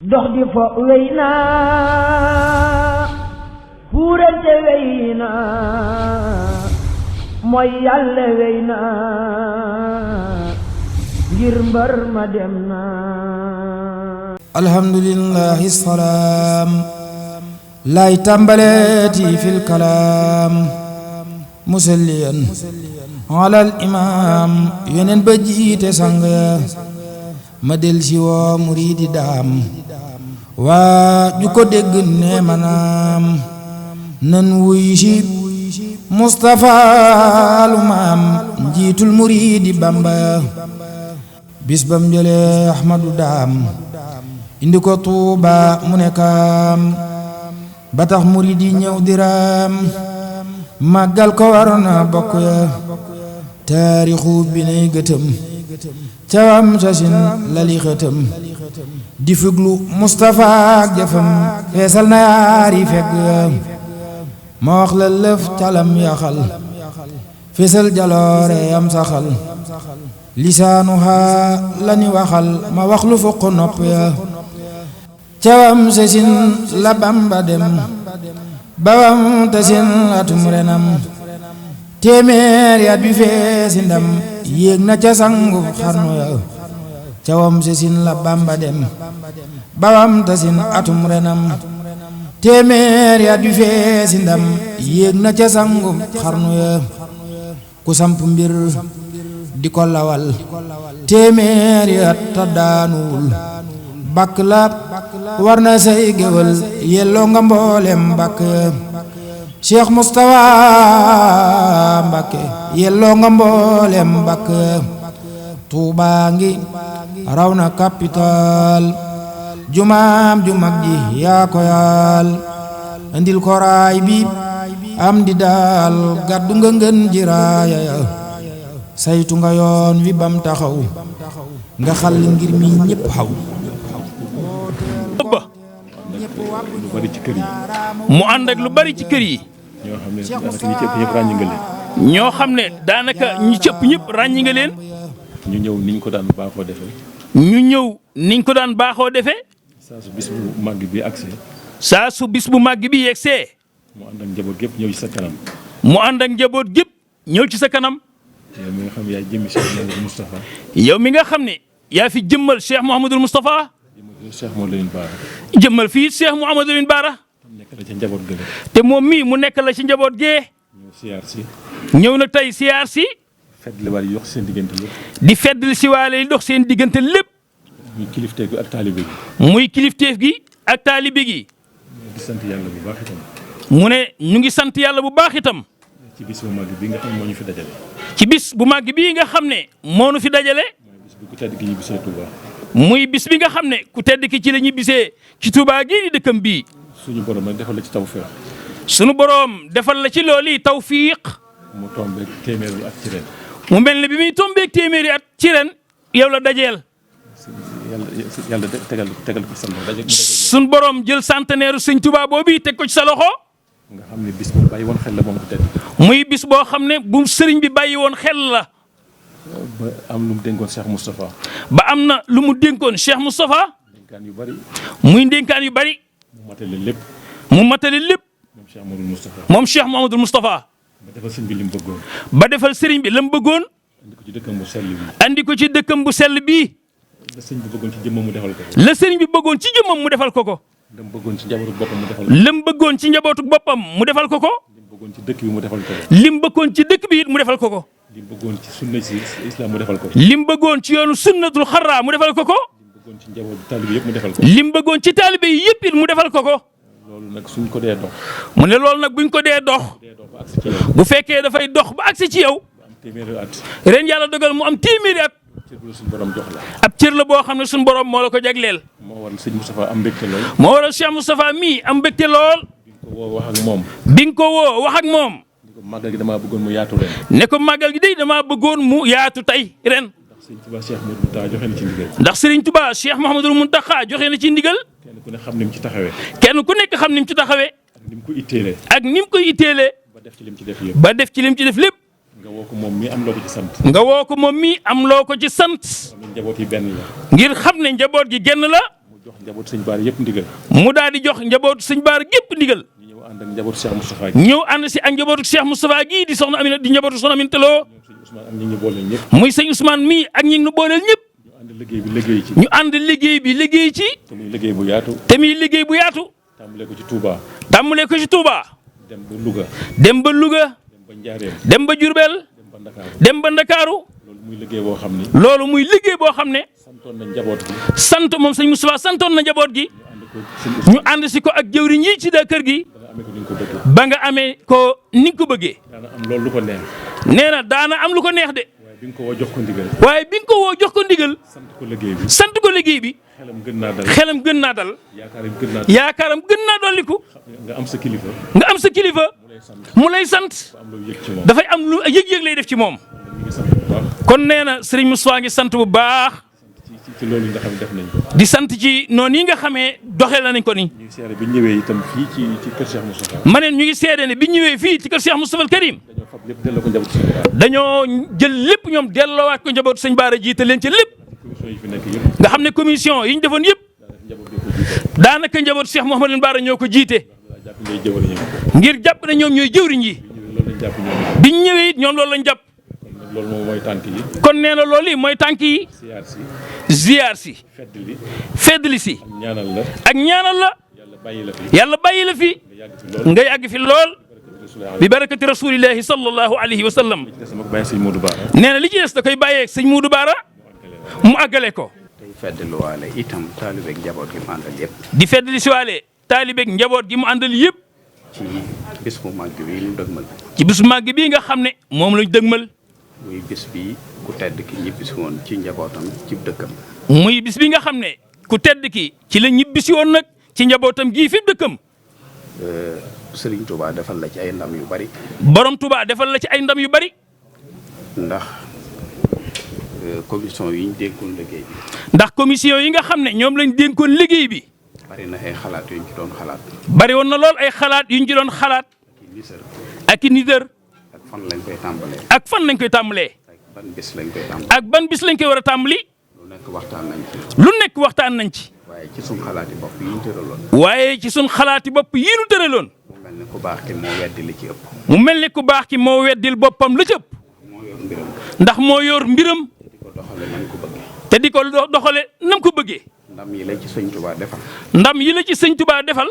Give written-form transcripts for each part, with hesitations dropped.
dox di fo wey naa puurante wey naa mooy yàlla wey naa ngir mbër ma dem naa. alhamdulillahi salaam lay tàmbaleeti fil kalaam musalliyan alal imaam yeneen ba jiite sang ma del si woo muriidi daam waa ju ko dégg ne manaam nan wuy si Mustafa lu maam njiitul muriidi Bamba bis bam jëlee Ahmadu daam indi ko Tuuba mu nekkaam ba tax muriidi ñëw diraam màggal ko war na bokk ya taarixu bi nay gëtëm cawam sasin lali xëtëm di fuglu Mustafa ak jëfam feesal na yaari fegg ma wax la lëf calam yaxal feesal jaloore am saxal lisaanuha lani waxal ma wax lu fukk nopp ya cawam sasin la Bamba dem bawam tasin atum renam téeméer yaat bi feesi ndam yéeg na ca sangu xarnu ya cawam sesin la Bamba dem bawam tasin atum renam téeméer yaat bi feesi ndam yéeg na ca sangu xarnu ya ku samp mbir di ko lawal téeméer yaat ta daanuwul bakk la war na say géwël yelloo nga mboolem bakk Cheikh Moustapha Mbacké yelloo nga mboolem Mbacké Tuuba ngi raw na capital jumaam ju mag ji yaa ko yaal andil ko raay bi am di daal gàddu nga ngën ji raaya ya saytu nga yoon wi bam taxaw nga xal ngir mi ñépp xaw lu bari ci kër yi mu ànd ak lu bari ci kër yi ñoo xam ne daanaka ñi ci ëpp ñëpp ràññi nga leen. ñoo xam ne daanaka ñi ci ëpp ñëpp ràññi nga leen. ñu ñëw niñ ko daan baaxoo defee. ñu ñëw niñ ko daan baaxoo defee. saa su bis bu màgg bi agsee. saa su bis bu màgg bi yegsee. mu ànd ak njaboot gépp ñëw ci sa kanam. mu ànd ak njaboot gépp ñëw ci sa kanam. yow mi nga xam ne yaa jëmmi Cheikh Mouhamadou Moustapha. yow mi nga xam ne yaa fi jëmmal Cheikh Mouhamadou Moustapha. Cheikh Mouhamadou Lamine Bara. jëmmal fii Cheikh Mouhamadou Lamine Bara. nekk la ca njaboot gële. te moom mii mu nekk la ci njaboot gee. ñëw siyaar si. ñëw na tey siyaar si. feddli waale yi dox seen diggante lépp. di feddli si waale yi dox seen diggante lépp. muy kilifteef gi ak taalibe gi. muy kilifteef gi ak taalibe gi. di sant yàlla bu baax itam. mu ne ñu ngi sant yàlla bu baax itam. ci bis bu màgg bi nga xam ne moo ñu fi dajale. ci bis bu màgg bii nga xam ne moo nu fi dajale. mooy bis bu ku tedd gi ñu bisee Touba. muy bis bi nga xam ne ku tedd ki ci la ñu bisee ci Touba gii di dëkkam bii. suñu borom nag defal la ci tawfeex. sunu borom defal la ci loolu yi tawfiq. mu tombeeg téeméeri at ci ren. mu mel ne bi muy tombeeg téeméeri at ci ren yow la dajeel. yàlla tegal ko sa loxo. sunu borom jël centenaire sëñ Touba boobu teg ko ci sa loxo. nga xam ne bis bu bàyyi woon xel la moom ku tedd. muy bis boo xam ne bu sëriñ bi bàyyi woon xel la. ba am lu mu dénkoon Cheikh Moustapha. ba am na lu mu dénkoon Cheikh Moustapha. dénkaan yu bari. muy dénkaan yu bari. mu matale lépp. mu matale lépp. moom Cheikh Mouhamadou Moustapha. moom Cheikh Mouhamadou Moustapha. ba defal sëriñ bi li mu bëggoon. ba defal sëriñ bi la mu bëggoon. andi ko ci dëkkam bu sell bi. andi ko ci dëkkam bu sell bii. la sëriñ bi bëggoon ci jëmmam mu defal ko ko. la sëriñ bi bëggoon ci jëmmam mu defal ko ko. la mu bëggoon ci njabootu boppam mu defal ko. la mu bëggoon ci njabootu boppam mu defal ko ko. li mu bëggoon ci dëkk bi mu defal ko ko. li mu bëggoon ci dëkk bi it mu defal ko ko. li mu bëggoon ci sunna si islam mu defal ko ko. li mu bëggoon ci yoonu sunnatul xarra mu defal ko ko. li mu bëggoon ci njabootu taalibe yëpp mu defal ko. li mu bëggoon ci taalibe yi yëpp it mu defal ko ko. loolu nag suñ ko dee dox. mu ne loolu nag buñ ko dee dox. ba agsi ci yow. bu fekkee dafay dox ba agsi ci yow. ba am téeméeri at. ren yàlla dogal mu am téeméeri at. cër bu la suñu borom jox la. ab cër la boo xam ne suñu borom moo la ko jagleel. moo waral sëñ Moustapha am mbégte lool. moo waral Cheikh Moustapha mii am mbégte lool. bi nga ko woo wax ak moom. bi nga ko woo wax ak moom. ni ko màggal gi damaa bëggoon mu yaatu ren. ne ko màggal gi day damaa bëggoon mu yaatu tey ren. ndax sëñ Touba Cheikh Mouhamadou Mountakha joxe na ci ndigal. ndax Serigne Touba Cheikh Mouhamadou Mountakha joxe na ci ndigal. kenn ku ne xam ni mu ci taxawee. kenn ku nekk xam ni mu ci taxawee. ak ni mu ko itteelee. ak ni mu koy itteelee. ba def ci lim ci def yëpp. ba def ci lim ci def lépp. nga woo ko moom mi am loo ko ci sant. nga woo ko moom mii am loo ko ci sant. xam ne njaboot yi benn la. ngir xam ne njaboot gi genn la. mu jox njabootu sëñ Baara yëpp ndigal. mu daal di jox njabootu sëñ Baara gépp ndigal. ñu ñëw ànd ak njabootu Cheikh Moustapha gi. ñëw ànd si ak njabootu Cheikh Moustapha gii di soxna Amina di njabootu soxna Aminata Lo. ak ñi ñu booleel ñëpp. muy sëñ Ousmane mii ak ñi ñu booleel ñëpp. ñu ànd liggéey bi liggéey ci. ñu ànd liggéey bi liggéey ci. te muy liggéey bu yaatu. te muy liggéey bu yaatu. tàmbalee ko ci Touba. tàmbalee ko ci Touba. dem ba Louga. dem ba Louga. dem ba Njaareem. dem ba Diourbel. dem ba Ndakaaru. dem ba Ndakaaru. loolu muy liggéey boo xam ni. loolu muy liggéey boo xam ne. santoon na njaboot gi. sant moom sëñ Moustapha santoon na njaboot gi. ñu ànd si ko ak jëwriñ yi ci da kër gi. ba nga amee ko ni nga ko bëggee. daana am loolu lu ko neex. nee na daana am lu ko neex de. waaye bi nga ko woo jox ko ndigal. waaye bi nga ko woo jox ko ndigal. sant ko liggéey bi. sant ko liggéey bi. xelam gën naa dal. xelam gën naa dal. yaakaaram gën naa. yaakaaram gën naa dolliku. nga am sa kilifa. nga am sa kilifa. mu lay sant. am lu yëg ci moom. dafay am lu yëg-yëg lay def ci moom. ñu ngi sant bu baax. kon nee na Serigne Moustapha ngi sant bu baax. ci loolu nga xam ne def nañ ko. di sant ci noonu yi nga xamee doxee nañ ko ni. ñu ngi seere bi ñu ñëwee itam fii ci kër Cheikh Moustapha. ma ne ñu ngi seede ne bi ñu ñëwee fii ci kër Cheikh Moustapha al Karim. dañoo fab lépp delloo ko njabootu sëñ Baara. dañoo jël lépp ñoom delloowaat ko njabootu sëñ Baara jiite leen ci lépp. commission yi fi nekk yëpp. nga xam ne commission yi ñu defoon yëpp. daanaka njabootu Cheikh Mouhamadou Baara ñoo ko jiite. ngir jàpp ne ñoom ñooy jëwriñ yi. bi ñu ñëwee it ñoom loolu lañ jàpp. loolu moom mooy tànk yi. kon nee na loolu yi mooy tànk yi. ziar si. ziar si. feddli. feddli si. ak ñaanal la. ak ñaanal la. yàlla bàyyi la fi. yàlla bàyyi la fi. nga yàgg fi lool. bi barakati rasulillahi sallallahu alayhi wa sallam. nee na li ci des da koy bàyyeeg sëñ Modou Baara mu àggale ko. tey feddliwaale itam taalibeeg njaboot gi mu àndal yëpp. di feddli si waale taalibeeg njaboot gi mu àndal yëpp. ci bis bu màgg bi ñu dëgmal. ci bis bu màgg bii nga xam ne moom lañ dëgmal. muy bis bi ku tedd ki ñibbisi woon ci njabootam ci dëkkam. muy bis bi nga xam ne ku tedd ki ci la ñibbisi woon nag ci njabootam gii fi dëkkam. Serigne Touba defal la ci ay ndam yu bari. borom Touba defal la ci ay ndam yu bari. ndax commission yi ñu dénkoon liggéey bi. ndax commission yi nga xam ne ñoom lañ dénkoon liggéey bi. bari na ay xalaat yu ñu ci doon xalaat. bari woon na lool ay xalaat yu ñu ci doon xalaat. ak i niser. ak fan lañ koy tàmbalee. ak fan lañ koy tàmbalee. ak ban bis lañ koy tàmbalee. ak ban bis lañ koy war a tàmbali. lu nekk waxtaan nañ ci. lu nekk waxtaan nañ ci. waaye ci suñ xalaati bopp yi ñu tëraloon. waaye ci suñ xalaati bopp yi ñu tëraloon. mu mel ne ku baax ki moo weddi li ci ëpp. mu mel ne ku baax ki moo weddil boppam la ci ëpp. moo yor mbiram. ndax moo yor mbiram. te di ko doxale nañ ko bëggee. te di ko doxale nam ko bëggee. ndam yi la ci sëñ Touba defal. ndam yi la ci sëñ Touba defal.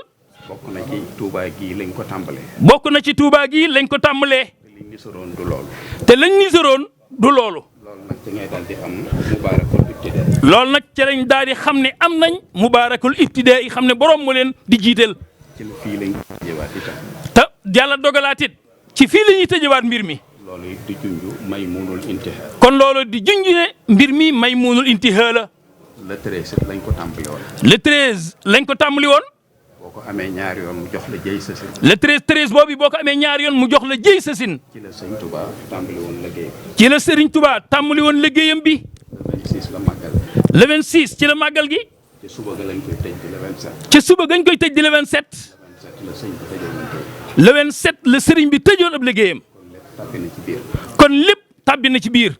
bokk na ci Touba gii lañ ko tàmbalee. bokk na ci Touba gii lañ ko tàmbalee. te liñ nisaroon du loolu. te lañ nisaroon du loolu. loolu nag da ngay daal di am mubaarakul ibtidaa. loolu nag ci lañ daal di xam ne am nañ mubaarakul ibtidaa yi xam ne borom mu leen di jiiteel. ci la fii lañ ko tëjewaat itam. te yàlla dogalaat it ci fii la ñuy tëjewaat mbir mi. loolu it di junj Maymunul Intihaa. kon loolu di junj ne mbir mi Maymunul Intihaa la. le 13 lañ ko tàmbali woon. le 13 lañ ko tàmbali woon. boo ko amee ñaari yoon mu jox la jëy sasin. le 13 boobu boo ko amee ñaari yoon mu jox la jëy sasin. ci la sëñ Touba tàmbali woon liggéey bi. ci la Serigne Touba tàmbali woon liggéeyam bi. le 26 la màggal. le 26 ci la màggal gi. ci suba ga lañ koy tëj di le 27. ci suba gañ koy tëj di le 27. le 27 la sëñ bi tëjoon tey. le 27 la Serigne bi tëjoon ab liggéeyam. kon lépp tàbbi na ci biir. kon lépp tàbbi na ci biir.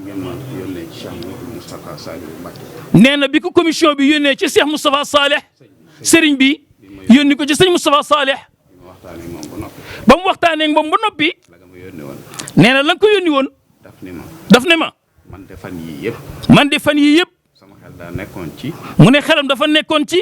ngeen ma yónnee ci Cheikh Mouhamadou Moustapha Saliou Mbacké. nee na bi ko commission bi yónnee ci Cheikh Moustapha Saleh Serigne bi yónni ko ci sëñ Moustapha Saleh. ma waxtaanee moom ba noppi. ba mu waxtaanee moom ba noppi. la nga ma yónnee woon. nee na la nga ko yónni woon. daf ne ma. man de fan yii yëpp. man de fan yii yëpp. sama xel daa nekkoon ci. mu ne xelam dafa nekkoon ci.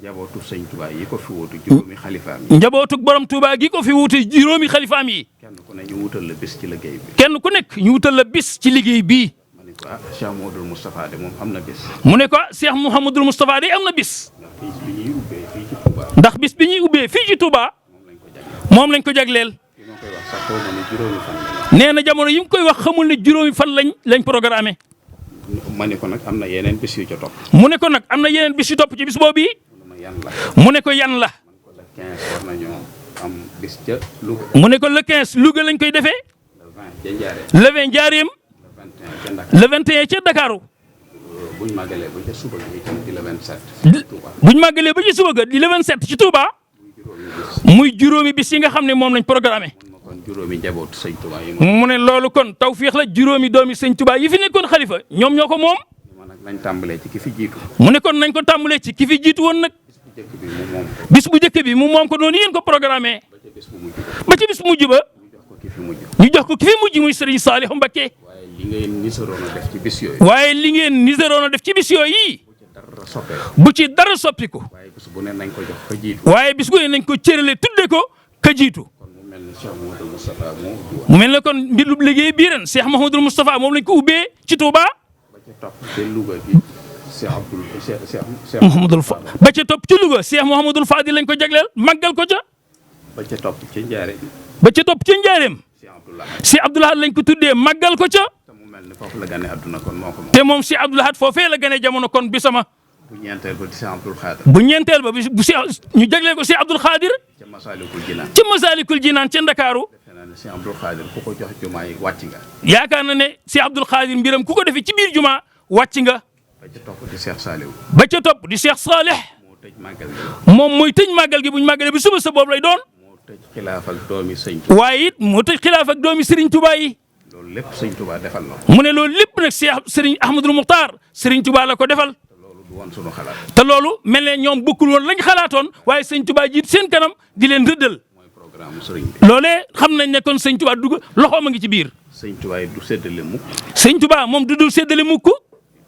njabootu sëñ Touba yi ko fi wutu juróomi xalifaam yi. njabootu borom Touba gi ko fi wuute juróomi xalifaam yi. kenn ku ne ñu wutal la bis ci liggéey bi. kenn ku nekk ñu wutal la bis ci liggéey bii. ma ne ko Cheikh Mouhamadoul Moustapha de moom am na bis. mu ne ko Cheikh Mouhamadoul Moustapha de am na bis. ndax bis bi ñuy ubbee fii ci Touba. ndax bis bi ñuy ubbee fii ci Touba. moom lañ ko jagleel. bi ma koy wax sax xaw ma ne juróomi fan la. nee na jamono yi mu koy wax xamul ne juróomi fan lañ programmé. ma ne ko nag am na yeneen bis yu ca topp. mu ne ko nag am na yeneen bis yu topp ci bis boobu yi. yan la. mu ne ko yan la. man ko le 15 war nañoo am bis ca Louga. mu ne ko le 15 Louga lañ koy defee. le 20 ca Njaaréem. le 20 Njaaréem. le 21 ca Ndakaaru. le 21 ca Dakaru. buñ màggalee ba ca suba gi itam di le 27. Touba buñ màggalee ba ci suba ga di le 27 ci Touba. muy juróomi bis yi nga xam ne moom lañ programmé. ma kon juróomi njabootu sëñ Touba yi mu ne loolu kon tawfiix la juróomi doomi sëñ Touba yi fi nekkoon xalifa ñoom ñoo ko moom. man nag nañ tàmbalee ci ki fi jiitu. mu ne kon nañ ko tàmbalee ci ki fi jiitu woon nag. bis bu njëkk bi mu moom ko noonu yéen ko programmé. ba ci bis bu mujj ba. ñu jox ko ki fi mujj muy Serigne Saliou Mbacké. waaye li ngeen niseroon a def ci bis yooyu. waaye li ngeen niseroon a def ci bis yooyu. bu ci dara soppiku. waaye bis bu ne nañ ko jox ka jiitu. waaye bis bu ne nañ ko cërale tudde ko ka jiitu. mu mel ne kon mbirub liggéey bii ren Cheikh Mouhamadoul Moustapha moom lañ ko ubbee ci Touba. ba ca topp ca Louga gi Cheikh Mouhamadoul Fa ba ca topp ci Louga Cheikh Mouhamadoul Fadil lañ ko jagleel màggal ko ca. ba ca topp ca Njaareem. ba ca topp ca Njaareem. Cheikh Abdoul Ahad lañ ko tuddee màggal ko ca. te mu mel ne foofu la gane adduna kon moo ko moom. te moom Cheikh Abdoul Ahad foofee la gane jamono kon bisama. bu ñeenteel ba di Cheikh Abdoul Khadir. bu ñeenteel ba bu Cheikh ñu jagleel ko Cheikh Abdoul Khadir. ca Masalikul Jinaan. ca Masalikul Jinaan ca Ndakaaru. defe naa ne Cheikh Abdoul Khadir ku ko jox jumaa yi wàcc nga. yaakaar na ne Cheikh Abdoul Khadir mbiram ku ko defee ci biir jumaa wàcc nga. ba ca topp di Cheikh Saliou. ba ca topp di Cheikh Saleh. moo tëj màggal gi. moom mooy tëj màggal gi buñ màggalee bi suba sa boobu lay doon. moo tëj xilaaf ak doomi sëñ Touba. waaye it moo tëj xilaaf ak doomi Serigne Touba yi. loolu lépp sëñ Touba defal na. mu ne loolu lépp nag Cheikh Serigne Ahmadul Muxtaar Serigne Touba la ko defal. te loolu du woon sunu xalaat. te loolu mel ne ñoom bokkul woon lañ xalaatoon waaye sëñ Touba jiit seen kanam di leen rëddal. mooy programme sëriñ bi. loolee xam nañ ne kon sëñ Touba dugg loxoom a ngi ci biir. sëñ Touba yi du séddale mukk. sëñ Touba moom du dul séddale mukk.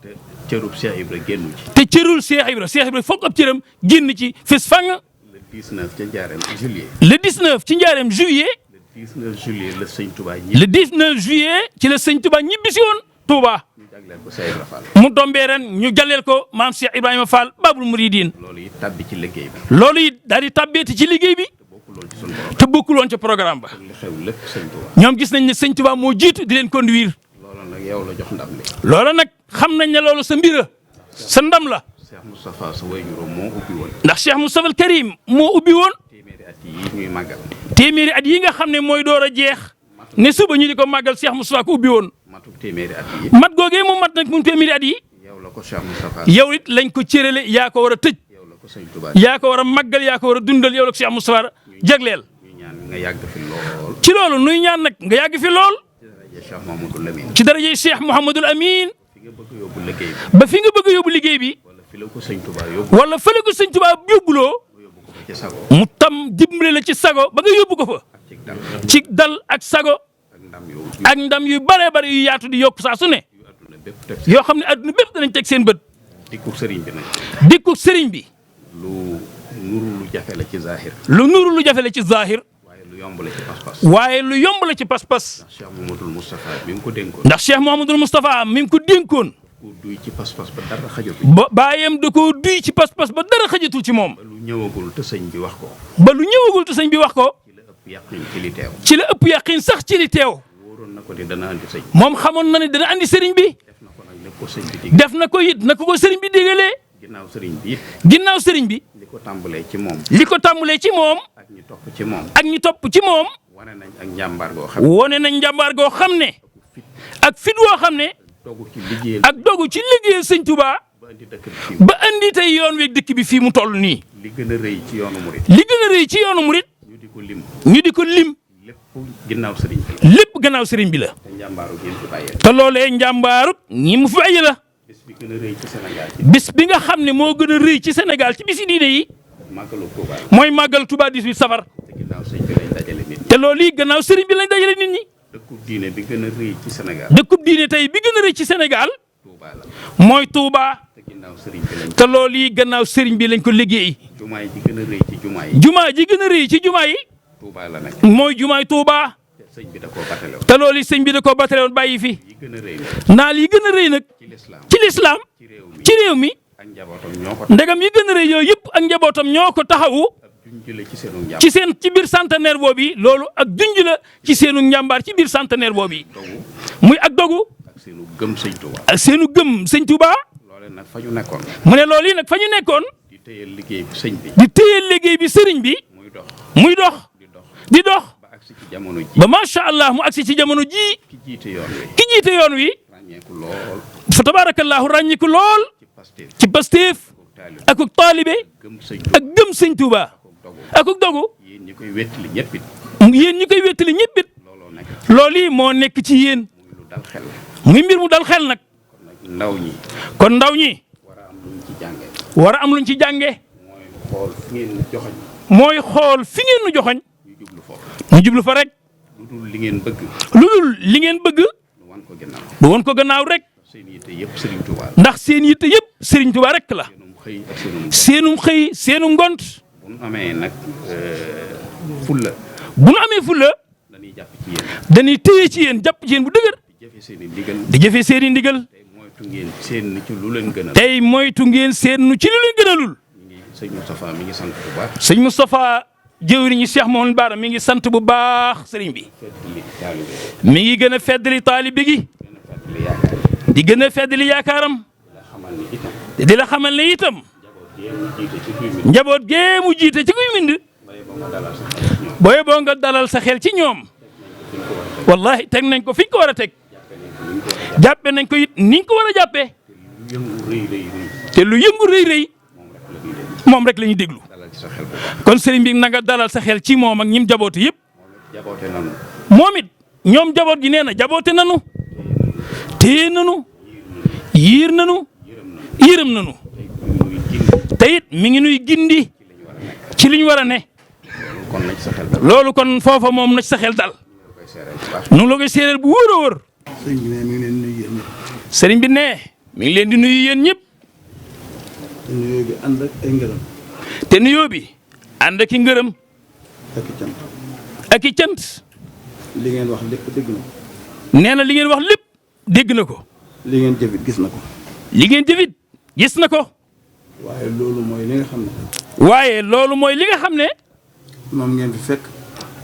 te cërub Cheikh Ibra génnu ci. te cërul Cheikh Ibra foog ab cëram génn ci fes fang. le 19 ca Njaareem juillet. le 19 ci Njaareem juillet. le 19 juillet la sëñ Touba ñi. le 19 juillet ci la sëñ Touba ñibbi si woon Touba. ñu jagleel ko Cheikh Ibra Fall. mu tombee ren ñu jaleel ko maam Cheikh Ibrahima Fall Babul Mouridine. loolu it tabbi ci liggéey bi. loolu it daal di tabbeeti ci liggéey bi. te bokkul woon ci programme ba. li xew lépp sëñ Touba. ñoom gis nañ ne sëñ Touba moo jiitu di leen conduire. loolu nag yow la jox ndam li. loola nag xam nañ ne loolu sa mbira sa ndam la. Cheikh Moustapha sa wayjuróom moo ubbi woon. ndax Cheikh Moustapha al Karim moo ubbi woon. téeméeri at yi ñuy màggal. téeméeri at yi nga xam ne mooy door a jeex. ne suba ñu di ko màggal Cheikh Moustapha ko ubbi woon. matuk téeméeri at yi. mat googee mu mat nag mu téeméeri at yi. yow la ko Cheikh Moustapha. yow it lañ ko cërale yaa ko war a tëj. yow la ko sëñ Touba. yaa ko war a màggal yaa ko war a dundal yow la ko Cheikh Moustapha jagleel. ñu ñaan nga yàgg fi lool. ci loolu nuy ñaan nag nga yàgg fi lool. Cheikh Mouhamadoul Amine. ci daraje Cheikh Mouhamadoul Amine. fi nga bëgg yóbbu liggéey bi. ba fi nga bëgg a yóbbu liggéey bi. wala fi la ko sëñ Touba yóbbu. wala fële ko sëñ Touba yóbbuloo. yóbbu ko fa ci sago. mu tam dimbale la ci sago ba nga yóbbu ko fa. ak ci dal. ci dal ak sago. ak ndam yu. ak ndam yu bare bare yu yaatu di yokk saa su ne. yu adduna bépp teg. yoo xam ne adduna bépp danañ teg seen bët. dikku sëriñ bi nag. dikku sëriñ bi. lu nuru lu jafe la ci zahir. lu nuru lu jafe la ci zahir. waaye lu yomb la ci pas-pas. waaye lu yomb la ci pas-pas. ndax Cheikh Mouhamadoul Moustapha mi ngi ko dénkoon. ndax Cheikh Mouhamadoul Moustapha mi ngi ko dénkoon. ku duy ci pas-pas ba dara xajatu. ba baayam da koo duy ci pas-pas ba dara xajatul ci moom. ba lu ñëwagul te sëñ bi wax ko. ba lu ñëwagul te sëñ bi wax ko. ci la ëpp yàqin ci li teew. ci la ëpp yàqin sax ci li teew. wóoroon na ko ni dana andi sëñ. moom xamoon na ne dana andi sëriñ bi. def na ko nag ne ko sëñ bi dig. def na ko it na ko sëriñ bi digalee. ginnaaw sëriñ bi it. ginnaaw sëriñ bi. li ko tàmbalee ci moom. li ko tàmbalee ci moom. ak ñi topp ci moom. ak ñi topp ci moom. wane nañ ak njàmbaar goo xam ne. wone nañ njàmbaar goo xam ne. ak fit woo xam ne. dogu ci liggéeyal. ak dogu ci liggéeyal sëñ Touba. ba indi dëkk bi fii. ba andi tey yoon wi dëkk bi fii mu toll nii. li gën a rëy ci yoonu murit. li gën a rëy ci yoonu murit. ñu di ko lim. ñu di ko lim. lépp ginnaaw sëriñ bi la. lépp gannaaw sëriñ bi la. te njàmbaaru gi fi bàyyee. te loolee njàmbaarut ñi mu fi bàyyi la. bis bi gën a rëy ci Sénégal ci. bis bi nga xam ne moo gën a rëy ci Sénégal ci bisi diine yi. màggalu Touba. mooy màggal Touba 18 safar. te ginnaaw sëñ bi lañ dajale nit. te loolu yi gannaaw sëriñ bi lañ dajale nit ñi. dëkkub diine bi gën a rëy ci Sénégal. dëkkub diine tey bi gën a rëy ci Sénégal. Touba la. mooy Touba. te ginnaaw sëriñ bi lañ. te loolu yi gannaaw sëriñ bi lañ ko liggéey. jumaa yi gën a rëy ci jumaa yi. jumaa ji gën a rëy ci jumaa yi. Touba la nekk. mooy jumaay Touba. te sëñ bi da koo batale woon. te loolu yi sëñ bi da koo batale woon bàyyi fi. yi gën a rëy nag. naal yi gën a rëy nag. ci lislaam. ci lislaam ci réew mi. ci réew mi. ak njabootam ñoo ko. ndegam yi gën a rëy yooyu yëpp ak njabootam ñoo ko taxawu. ab junj la ci seenu njàmbaar. ci seen ci biir centenaire boobu yi loolu ak junj la ci seenu njàmbaar ci biir centenaire boobu yi. dogu muy ak dogu. ak seenu gëm sëñ Touba. ak seenu gëm sëñ Touba. loole nag fa ñu nekkoon. mu ne loolu yi nag fa ñu nekkoon. di téyel liggéey bi sëñ bi. di téye liggéey bi sëriñ bi. muy dox. muy dox. di dox. di dox. ba agsi ci jamono ji. ba macha allah mu agsi ci jamono jii. ki jiite yoon wi. ki jiite yoon wi. ràññeeku lool. fa tabaarakallaahu ràññiku lool. ci Pastef. ci Pastef. ak ak taalibe. gëm sëñ ak Touba. gëm sëñ Touba. dogu. ak ak dogu. yéen ñi koy wettali ñëpp it. yéen ñi koy wéttali ñëpp it. looloo nekk. loolu yi moo nekk ci yéen. muy lu dal xel. muy mbir mu dal xel nag. kon nag ndaw ñi kon ndaw ñi war a am luñ ci jàngee. war a am luñ ci jàngee. mooy xool fi ngeen ñu joxoñ. mooy xool fi ngeen nu joxoñ. ñu jublu foofu. ñu jublu fa rek. lu dul li ngeen bëgg. lu dul li ngeen bëgg. lu wan ko gannaaw. bu woon ko gannaaw rek. seen yitte yëpp Serigne Touba la. ndax seen yitte yëpp Serigne Touba rek la. seenum xëy ak seenum ngont. bu nu amee nag fulla. bu nu amee fulla. dañuy jàpp ci yéen. dañuy téye ci yéen jàpp ci yéen bu dëgër. di jëfe seen i ndigal. di jëfe seen i ndigal. tey moytu ngeen seen ci lu leen gënal. tey moytu ngeen seen ci lu leen gënalul. sëñ Moustapha mi ngi sant bu baax. sëñ Moustapha jëwriñu Cheikh Mouhamadou Bara mi ngi sant bu baax sëriñ bi. mi ngi gën a feddali taalibe gi. di gën a feddali yaakaaram. di la xamal ne itam. njaboot gee mu jiite ci kuy mind. booy boo nga dalal sa xel ci ñoom. wallahi teg nañ ko fi ñu ko war a teg. jàppe nañ ko it ni ñu ko war a jàppee. te lu yëngu rëy rëy. moom rek la ñuy déglu. kon sëriñ bi na nga dalal sa xel ci moom ak ñim jaboote yëpp. moom it ñoom jaboot gi nee na jaboote nanu. téye nanu. yiir nanu. yërëm nanu. te it mi ngi nuy gindi. ci li ñu war a ne. loolu kon foofa moom na ci sa xel dal. nu ngi la koy séeréer bu wóor a wóor. sëriñ bi ne mi ngi leen di nuyu yéen ñëpp. te nuyoo bi ànd ak ay ngërëm. te nuyoo bi ànd ak i ngërëm. ak i cant. ak i cant. li ngeen wax lépp dégg na ko. nee na li ngeen wax lépp dégg na ko. li ngeen jëfit gis na ko. li ngeen jëfit gis na ko. waaye loolu mooy li nga xam ne. waaye loolu mooy li nga xam ne. moom ngeen fi fekk.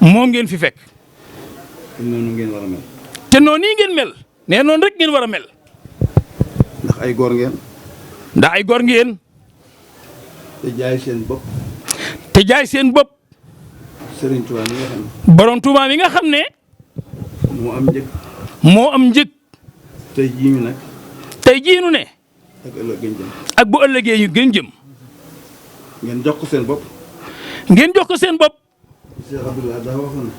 moom ngeen fi fekk. te noonu ngeen war a mel. te noonu nii ngeen mel. nee noonu rek ngeen war a mel. ndax ay góor ngeen. ndax ay góor ngeen. te jaay seen bopp. te jaay seen bopp. Serigne Touba mi nga xam ne. borom Touba mi nga xam ne. moo am njëg. moo am njëg. tey jii ñu nag. tey jii nu ne. ak ëllëg gën jëm. ak bu ëllëgee ñu gën jëm. ngeen jox ko seen bopp. ngeen jox ko seen bopp. Cheikh Abdoulaye dafa waxoon ne.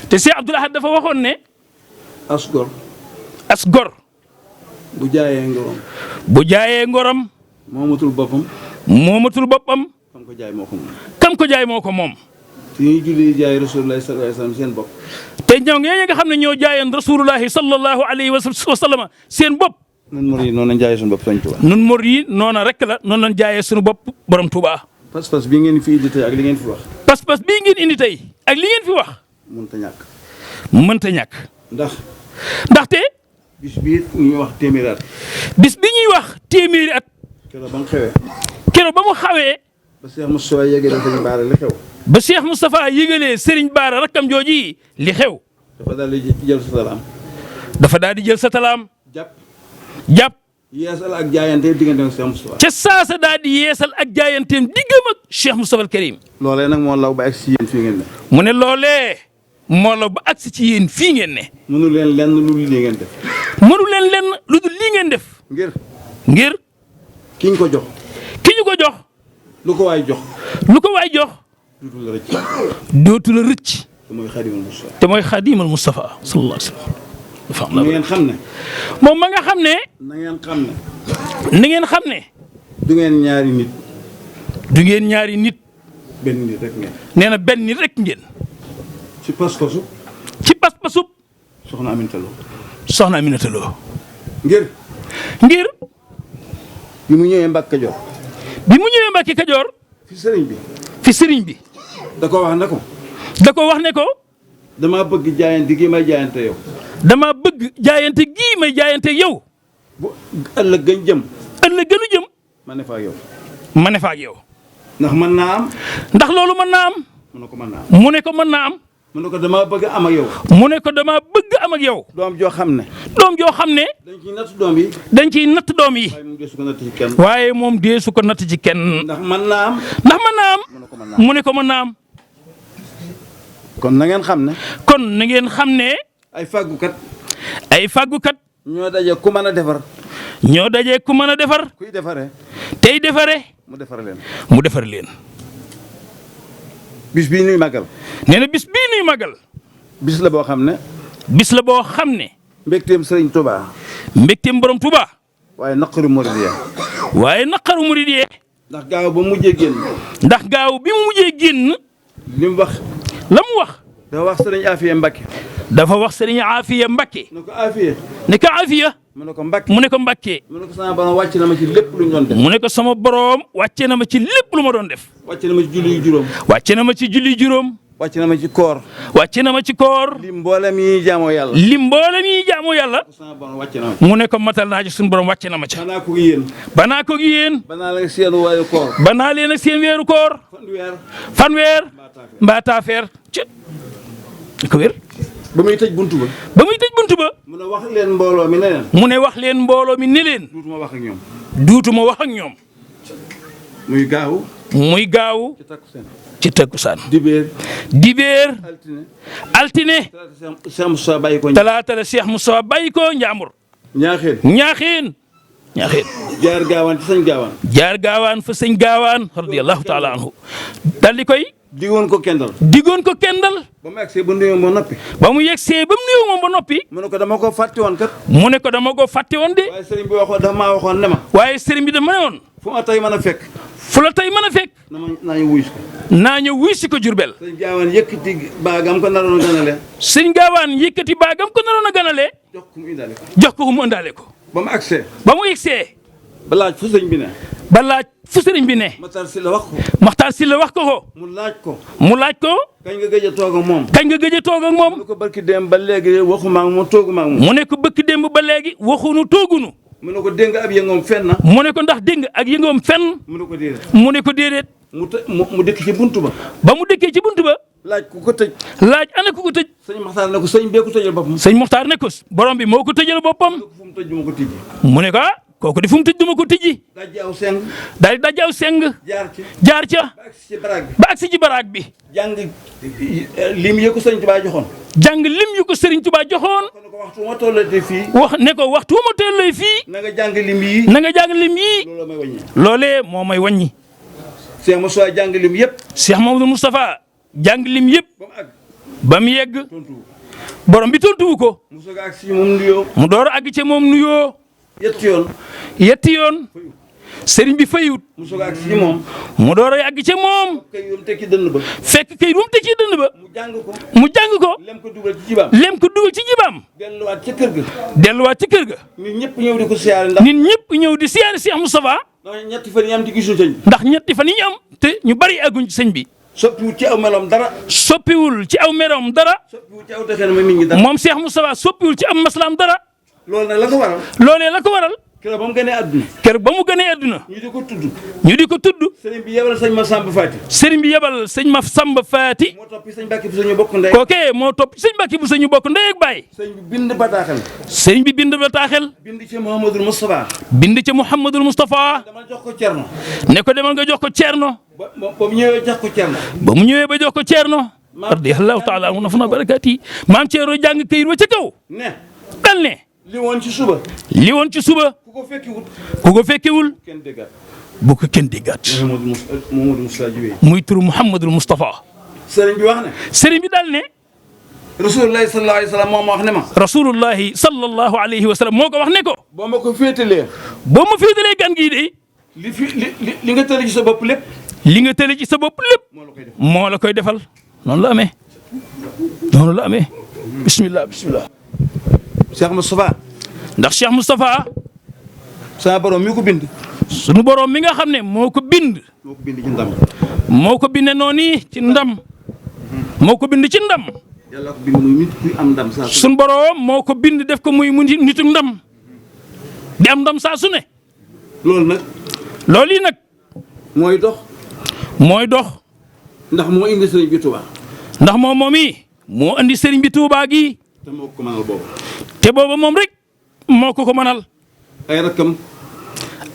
te Cheikh Abdoulaye dafa waxoon ne. as gor. as gor. bu jaayee ngorom. bu jaayee ngorom. moomatul boppam. moomatul boppam. kam ko jaay moo ko moom. kam ko jaay moo ko moom. te ñuy julli jaay Rasulullah sallallahu alayhi wa sallam seen bopp. te ñoo ngi nga xam ne ñoo jaayoon Rasulullahi sallallahu alayhi wa sallam seen bopp. nun mor yi noonu lañ jaayee suñu bopp Sëñ Touba. nun mor yi noona rek la noonu lañ jaayee suñu bopp borom Touba. pas-pas bi ngeen fi indi tey ak li ngeen fi wax. pas-pas bii ngeen indi tey ak li ngeen fi wax. mënut a ñàkk. mënta ñàkk. ndaxte. bis bii ñuy wax téeméeri at. bis bi ñuy wax téeméeri at. keroog ba mu xewee. keroog ba mu xawee. ba Cheikh Moustapha yëgalee Serigne Bara li xew. ba Cheikh Moustapha yëgalee Serigne Bara rakkam jooji li xew. dafa daal di jël sa talaam. dafa daal di jël sa talaam. jàpp. yeesal ak jaayanteem digganteem ak Cheikh Moustapha. ca saasa daal di yeesal ak jaayanteem diggam ak Cheikh Moustapha al Karim. loolee nag moo law ba agsi ci yéen fii ngeen ne. mu ne loolee moo law ba agsi ci yéen fii ngeen ne. mënu leen lenn lu dul lii ngeen def. mënu leen lenn lu dul lii ngeen def. ngir. ki ñu ko jox. ki ñu ko jox. lu ko waay jox. lu ko waay jox. dootu la rëcc. dootu la rëcc. te mooy Xaadimal Moustapha. te mooy Xaadimal Moustapha sallallahu alayhi wa sallam. dafa am la ngeen xam ne. moom ma nga xam ne. na ngeen xam ne. na ngeen xam ne. du ngeen ñaari nit. du ngeen ñaari nit. benn nit rek ngeen. nee na benn nit rek ngeen. ci pas-pasu. ci pas-pasub. soxna Aminata Lo. soxna Aminata Lo. ngir. bi mu ñëwee Mbàkke Kajoor. bi mu ñëwee Mbàkke Kajoor. fi sëriñ bi. fi sëriñ bi. da ko wax ne ko. da ko wax ne ko. damaa bëgg jaayante gi may jaayante yow. dama bëgg jaayante gii may jaayante yow. bu ëllëg gën jëm. ëllëg gënu jëm. ma ne fa ak yow. ma ne fa ak yow. ndax mën naa am. ndax loolu mën naa am. mu ne ko mën naa am. mu ne ko mën naa am. mu ne ko damaa bëgg am ak yow. mu ne ko damaa bëgg am ak yow. doom joo xam ne. doom joo xam ne. dañ ciy natt doom yi. dañ ciy natt doom yi. waaye moom deesu ko natt ci kenn. waaye moom deesu ko natt ci kenn. ndax mën naa am. ndax mën naa am. mu ne ko mën naa am. kon na ngeen xam ne. kon na ngeen xam ne. ay fàggukat. ay fàggukat. ñoo daje ku mën a defar. ñoo daje ku mën a defar. kuy defaree. tey defare. mu defar leen. mu defar leen. bis bii nuy màggal. nee na bis bii nuy màggal. bis la boo xam ne. bis la boo xam ne. mbégteem Sëriñ Touba. mbégteem borom Touba. waaye naqaru Muridiya. waaye naqaru murid yi ndax gaaw ba mujjee génn. ndax gaaw bi mu mujjee génn li mu wax. la mu wax dafa wax sëriñ Afiya Mbakke. dafa wax sëriñ Afiya Mbakke ne ko Afiya. ne ko Afiya mu ne ko Mbakke. mu ne ko Mbakke mu ne ko sama borom wàcc na ma ci lépp lu ñu doon def. mu ne ko sama boroom wàcce na ma ci lépp lu ma doon def wàcc na ma ci julli yu juróom. wàcce na ma ci julli juróom wàcc na ma ci koor. wàcce na ma ci koor li mboolem yi jaamoo yàlla. li mboolem yi jaamu yàlla sama borom wàcc na ma. mu ne ko matal naa ci suñu borom wàcce na ma ca xanaa ko yéen. banaa ko gi yéen banaa la seen waayu koor. banaa leen ak seen weeru koor fanweer mbaa taafeer ca ko wér ba muy tëj buntu ba. ba muy tëj buntu ba mu ne wax leen mbooloo mi ne leen. mu ne wax leen mbooloo mi ne leen duutuma wax ak ñoom. duutuma wax ak ñoom muy gaaw. muy gaaw ci takkusaan. ci takkusaan dibéer. dibéer altine. altine Cheikh Moussa bàyyi ko. talaata la Cheikh Moussa bàyyi ko Njàmbur ñaaxeen. ñaaxeen jaar gaawaan ci sëñ gaawaan. jaar gaawaan fa sëñ gaawaan radiyallahu taala anhu dal di koy digoon ko kendal. digoon ko kendal ba mu egsee ba nuyoo ba noppi. ba mu yegsee ba mu nuyoo moom ba noppi mu ne ko dama ko fàtte woon kat. mu ne ko dama ko fàtte woon de waaye sëriñ bi waxoon dafa maa waxoon ne ma. waaye sëriñ bi dama ne woon fu ma tey mën a fekk. fu la tey mën a fekk na ma naa ñu wuyu ko. naa ñëw wuy si ko Jurbel sëñ gaawaan yëkkati baagam ko naroon a ganale. sëñ gaawaan yëkkati baagam ko naroon a ganale jox ko mu indaale ko. jox ko mu ëndaale ko ba mu agsee. ba mu yegsee ba laaj fu sëñ bi ne. ba laaj fu sëriñ bi ne Matar si la wax ko. Maxtaar si la wax ko ko mu laaj ko. mu laaj ko kañ nga gëj a toog ak moom. kañ nga gëj a toog ak mu moom ne ko barki dem ba léegi waxuma ak moom tooguma ak moom. mu ne ko bëkk démb ba léegi waxunu toogunu mu ne ko dégg nga ab yëngoom fenn na. mu ne ko ndax dégg nga ak yëngoom fenn mu ne ko déedéet. mu ne ko déedéet mu dëkk ci buntu ba. ba mu dëkkee ci buntu ba laaj ku ko tëj. laaj ana ku ko tëj sëñ Maxtaar ne ko sëñ bee ko tëjal boppam. sëñ Moxtaar ne ko borom bi moo ko tëjal boppam fu mu tëj du ma ko tijji. mu ne ko ah kooku di fu mu tëj duma ko tijji dajji aw seng. daal di daj aw seng jaar ci. jaar ca ba agsi ci baraag bi. ba agsi ci baraag bi jàng lim yi ko sëñ Tuubaa joxoon. jàng lim yu ko Serigne Touba joxoon kon ko waxtu ma tollatee fii. wax ne ko waxtu ma tollee fii na nga jàng lim yi. na nga jàng lim yii looloo may wàññi. loolee moo may wàññi Cheikh Moussa jàng lim yëpp. Cheikh Mamadou Moustapha jàng lim yëpp ba mu àgg. ba mu yegg tontu. borom bi tontuwu ko mu soog a agsi moom nuyoo. mu door a àgg ca moom nuyoo yetti yoon. yetti yoon Serigne bi fayut mu soog a agsi moom. mu door a àgg ca moom kay yoom tekki dënn ba. fekk kay rum te ci dënd ba mu jàng ko. mu jàng ko lem ko dugal ci jibaam. lem ko dugal ci jibaam delluwaat ca kër ga. delluwaat ci kër ga nit ñëpp ñëw di ko siyaare ndax. nit ñëpp ñëw di siyaare Cheikh Moustapha ndax ñetti fan yi am ci gisuñu sëñ bi. ndax ñetti fan yi ñu am te ñu bari àgguñ ci sëñ bi soppiwut ci aw meloom dara. soppiwul ci aw merom dara soppiwut ci aw texeen ma nit ñi dara. moom Cheikh Moustapha soppiwul ci am maslaam dara loolu nag la ko waral. loolee la ko waral keroog ba mu gënee àdduna. kër ba mu gënee àdduna ñu di ko tudd. ñu di ko tudd sëriñ bi yebal sëñ ma Samba Fati. sëriñ bi yebal sëñ ma Samba Faati moo toppi sëñ Mbàkke bi suñu bokk ndey. kookee moo topp sëñ Mbàkke bu sañu bokk ndey ak baay sëñ bi bind bataaxal. sëñ bi bind bataaxel bind ci Mouhamadul Moustapha. bind ca Mouhamadul Moustapha dama jox ko Cerno. ne ko demal nga jox ko Ceerno ba mu ñëwee jox ko Cerno. ba mu ñëwee ba jox ko Ceerno radiyallahu taala anhu nafuna barakaati maam Ceerno jàng këyit wa ca kaw ne. dal ne li woon ci suba. li woon ci suba ku ko fekkiwut. ku ko fekkewul kenn déggaat. bu ko kenn déggaat Mouhamadou Moustapha Jiwee. muy turu Mouhamadul Moustapha sëriñ bi wax ne. sëriñ bi dal ne Rasulullahi sallallahu alayhi wa sallam moom wax ne ma. rasulullahi sallallahu alayhi wa sallam moo ko wax ne ko boo ma ko féetalee. boo ma féetalee gan gii de li nga tële ci sa bopp lépp. li nga tële ci sa bopp lépp moo la koy defal noonu la amee noonu la amee bismillah bismillah Cheikh Moustapha. ndax Cheikh Moustapha sama borom mi ko bind. sunu borom mi nga xam ne moo ko bind moo ko bind ci ndam. moo ko binde noonu ci ndam moo ko bind ci ndam yàlla ko bind muy nit kuy am ndam saa su. sunu borom moo ko bind def ko muy nitu ndam di am ndam saa su ne loolu nag. loolu yi nag mooy dox. mooy dox ndax moo indi sëriñ bi Touba. ndax moom yi moo andi sëriñ bi Touba gi te moo ko mënal boobu. te booba moom rek moo ko mënal ay rakkam.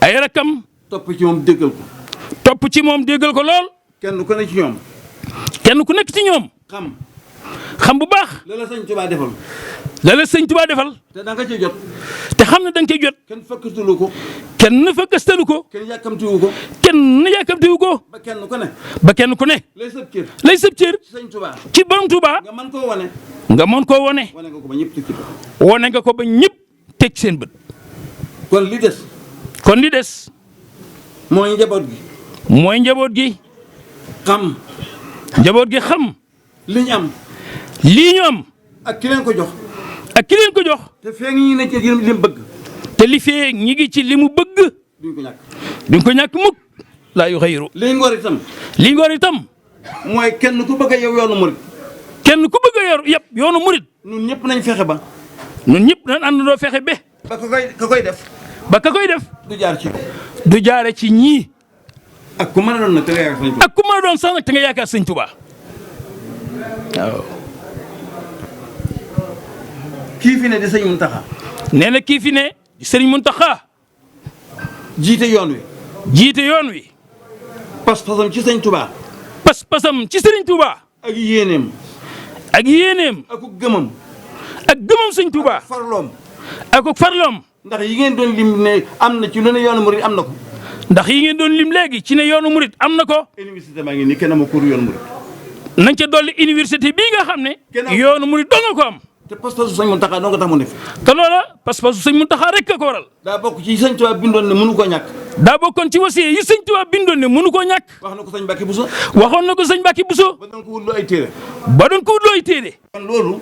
ay rakkam topp ci moom déggal ko. topp ci moom déggal ko lool kenn ku ne ci ñoom. kenn ku nekk ci ñoom xam bu baax la la sëñ Touba defal. la la sëñ Touba defal te da nga ci jot. te xam ne da nga cay jot kenn fëkkatalu ko. kenn fa këstalu ko kenn yàkkamtiwu ko. kenn yàkkamtiwu ko ba kenn ku ne. ba kenn ku ne lay sëb cër. lay sëb cër ci sëñ Touba. ci borom Touba nga mën koo wane. nga mën koo wone wane nga ko ba ñëpp ci ko. wone nga ko ba ñëpp teg seen bët kon li des. kon li des mooy njaboot gi mooy njaboot gi xam njaboot gi xam li ñu am lii ñu am ak ki leen ko jox ak ki leen ko jox te feeg ñi ne ci li mu bëgg te li fee ñi ngi ci li mu bëgg duñ ko ñàkk duñ ko ñàkk mukk laa yu xayru li ngor itam li ngor itam mooy kenn ku bëgg a yow yoonu murit kenn ku bëgg a yor yëpp yoonu murit ñun ñëpp nañ fexe ba ñun ñëpp nañ àndandoo fexe ba ba ka koy def ba ka koy def du jaar ci du jaare ci ñii ak ku mën a doon nag te nga yaakaar sañ ak ku mën a doon sax nag te nga yaakaar sëñ Tuubaa waaw kii fi ne di sëñ Muntaxa nee na kii fi ne di sëriñ Muntaxa jiite yoon wi jiite yoon wi pas-pasam ci sëñ Tuubaa pas-pasam ci sëriñ Tuubaa ak yéeneem ak yéeneem ak gëmam ak gëmam sëñ Tuubaa farloom ak farloom ndax yi ngeen doon lim ne am na ci lu ne yoonu murit am na ko ndax yi ngeen doon lim léegi ci ne yoonu murit am na ko université maa ngi nii kenn ama kuuru yoonu murit nañ ca dolli université bii nga xam ne yoonu murit doo nga ko am te pas-pasu sëñ Muntaxa doo nga tax mu ne fi te loola pas-pasu sëñ Muntaxa rek a ko waral daa bokk ci sëñ Tuubaa bindoon ne mënu koo ñàkk daa bokkoon ci wasiye yi sëñ Tuubaa bindoon ne mënu koo ñàkk wax na ko sëñ Mbàkke Buso waxoon na ko sëñ Mbàkke Buso ba doon ko wutlu ay téere ba doon ko wutlooy téere kon loolu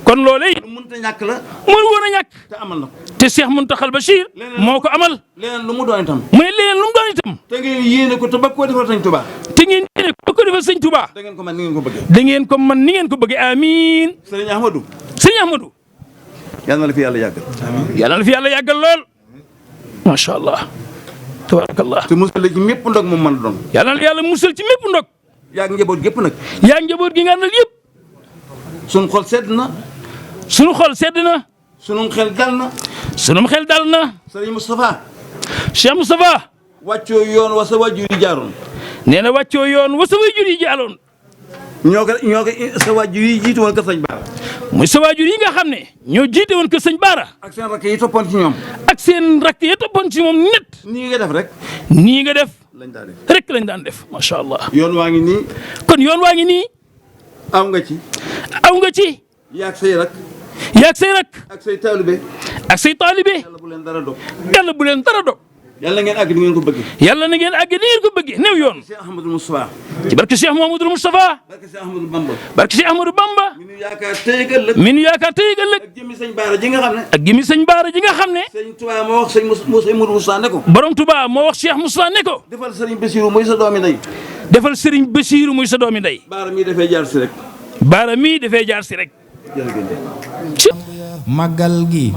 kon loolee lu mënta ñàkk la mënu woon a ñàkk te amal na ko te Cheikh Muntaxal Bachir moo ko amal leneen lu mu doon itam mu ne leneen lu mu doon itam te ngeen yéene ko te ba koo defal sëñ Tuubaa te ngeen yéene ko defal sëñ Tuubaa da ngeen ko man ni ngeen ko bëggee da ngeen ko man ni ngeen ko bëggee amiin sëriñ Ahmadou sëñ Ahmadou yal na la fi yàlla yàggal yàlla na fi yàlla yàggal lool macha allah tabarakallah te musal la ci mépp ndog moom mën a doon yàlla na yàlla musal ci mépp ndog yaa ngi njaboot gépp nag yaa njaboot gi nga àndal yëpp sunu xol sedd na sunu xol sedd na sunu xel dal na sunum xel dal na sëriñ Moustapha Cheikh Moustapha wàccoo yoon wa sa wàjjur yi jaaroon nee na wàccoo yoon wa sa waajur yi jaaloon ñoo ko sa wàjjur yi jiitu woon kër sëñ Baara muy sa waajur yi nga xam ne ñoo jiite woon kër sëñ Baara ak seen rakk yi toppoon ci ñoom ak seen rakk ya toppoon ci moom net nii nga def rek nii nga def lañ daa def rek lañ daan def macha allah yoon waa ngi nii kon yoon waa ngi nii aw nga ci aw nga ci yaag say rak yaag say rak ak say taalibe ak say taalibe yàlla bu leen dara dog yàlla bu leen dara dog yàlla ngeen àgg ni ngeen ko bëggee yàlla na ngeen àgg ni ngeen ko bëggee néew yoon Cheikh Ahmadou Moustapha ci barke Cheikh Mouhamadoul Moustapha barke Cheikh Ahmadou Bamba barke Cheikh Ahmadou Bamba mi nu yaakaar tey ak ëllëg mi nu yaakaar tey ak ëllëg ak jëmmi sëñ Baara ji nga xam ne ak gimi sëñ Baara ji nga xam ne sëñ Tuubaa moo wax sëñ Modou Moussa ne ko borom Touba moo wax Cheikh Moussa ne ko defal sëriñ Bassirou muy sa doomi ndey defal Serigne Bassirou muy sa doomi ndey Baara mii dafay jaar si rek Baara mii dafay jaar si rek màggal gi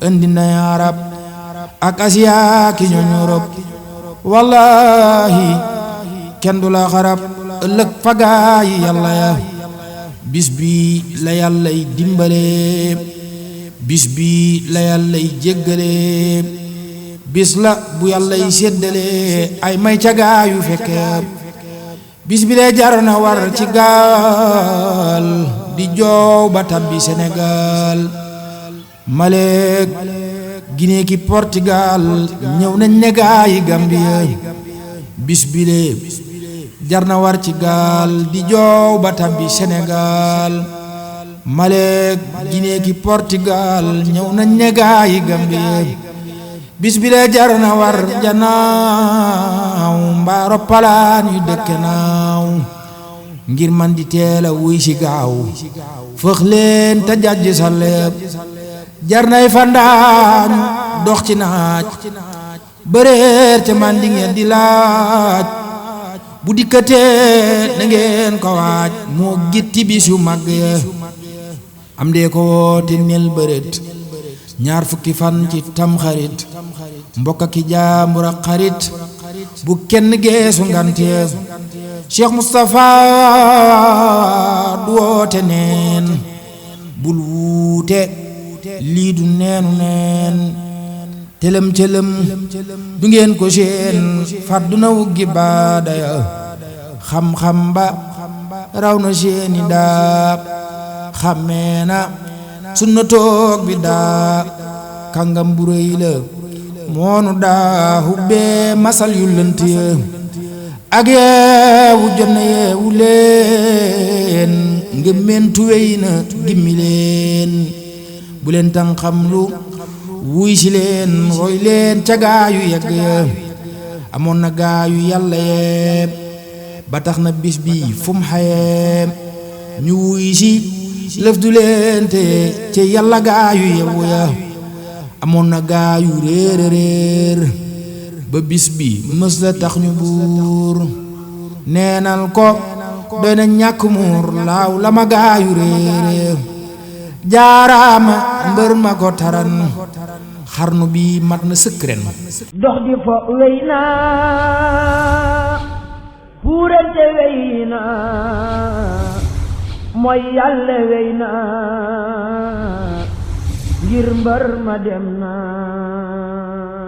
indi na arab ak asiya ki ñooñ Europe wallahi kenn du la xarab ëllëg fagaayi yàlla ya bis bi la yàllay dimbale bis bi la yàllay jéggale bis la bu yàllay séddale ay may ca gaayu fekke bis bi lee jar na war ci gaal di joow ba tabbi Sénégal Maleek Guinée ki Portugal ñëw nañ ne gaayi Gambie bis bi lee jar na war ci gaal di joow ba tabbi Sénégal Maleek Guinée ki Portugal ñëw nañ ne gaayi Gambie bis bi lee jar na war janaaw mbaaro palaan yu dëkke naaw ngir man di teel a wuy si gaaw fëx leen te jàjj sa léeb jar nay fandaañ dox ci naaj bëreer ca man di ngeen di laaj bu dikkatee na ngeen ko waaj moo gitti bis yu màgg ya am dee ko woote nel bëreet ñaar fukki fan ci tamxarit mbokk ak i jaambur ak xarit bu kenn geesu ngante Cheikh Moustapha du woote neen bul wuute lii du neenu neen tëlëm tëlëm du ngeen ko seen fàddu na wuggi baadaya xam-xam ba raw na seeni daa xàmmee na sunna toog bi daa kàngam bu rëy la moonu daa hubbee masal yu lënt ya ak yeewu jot na yeewu leen ngémmeen tuwéy na gimmi leen bu leen tan xam lu wuy si leen roy leen ca gaayu yegg ya amoon na gaayu yàlla yee ba tax na bis bi fu mu xayee ñu wuy si lëf du leen te ca yàlla gaayu yewu ya amoon na gaayu réer réer ba bis bi mës la tax ñu buur neenal ko doy na ñàkk muur laaw la ma gaayu réer jaaraama mbër ma ko taran xarnu bi mat na sëkk ren dox di fo wey naa puurante wey naa mooy yàlla wey naa ngir mbër ma dem naa